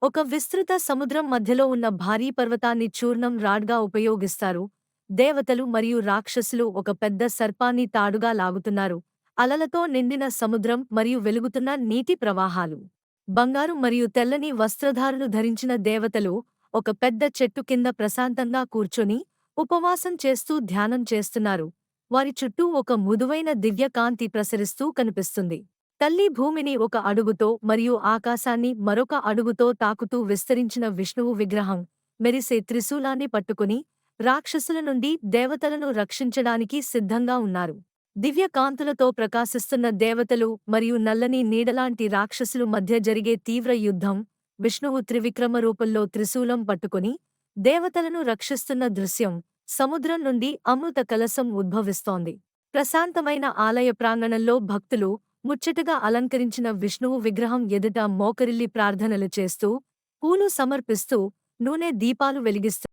ఒక విస్తృత సముద్రం మధ్యలో ఉన్న భారీ పర్వతాన్ని చూర్ణం రాడ్గా ఉపయోగిస్తారు. దేవతలు మరియు రాక్షసులు ఒక పెద్ద సర్పాన్ని తాడుగా లాగుతున్నారు. అలలతో నిండిన సముద్రం మరియు వెలుగుతున్న నీటి ప్రవాహాలు. బంగారు మరియు తెల్లని వస్త్రధారులు ధరించిన దేవతలు ఒక పెద్ద చెట్టు కింద ప్రశాంతంగా కూర్చొని ఉపవాసం చేస్తూ ధ్యానం చేస్తున్నారు. వారి చుట్టూ ఒక మృదువైన దివ్య కాంతి ప్రసరిస్తూ కనిపిస్తుంది. తల్లి భూమిని ఒక అడుగుతో మరియు ఆకాశాన్ని మరొక అడుగుతో తాకుతూ విస్తరించిన విష్ణువు విగ్రహం మెరిసే త్రిశూలాన్ని పట్టుకుని రాక్షసుల నుండి దేవతలను రక్షించడానికి సిద్ధంగా ఉన్నారు. దివ్య కాంతులతో ప్రకాశిస్తున్న దేవతలు మరియు నల్లని నీడలాంటి రాక్షసులు మధ్య జరిగే తీవ్ర యుద్ధం. విష్ణువు త్రివిక్రమ రూపంలో త్రిశూలం పట్టుకుని దేవతలను రక్షిస్తున్న దృశ్యం. సముద్రం నుండి అమృత కలశం ఉద్భవిస్తోంది. ప్రశాంతమైన ఆలయ ప్రాంగణంలో భక్తులు ముచ్చటగా అలంకరించిన విష్ణువు విగ్రహం ఎదుట మోకరిల్లి ప్రార్థనలు చేస్తూ, పూలు సమర్పిస్తూ, నూనె దీపాలు వెలిగిస్తూ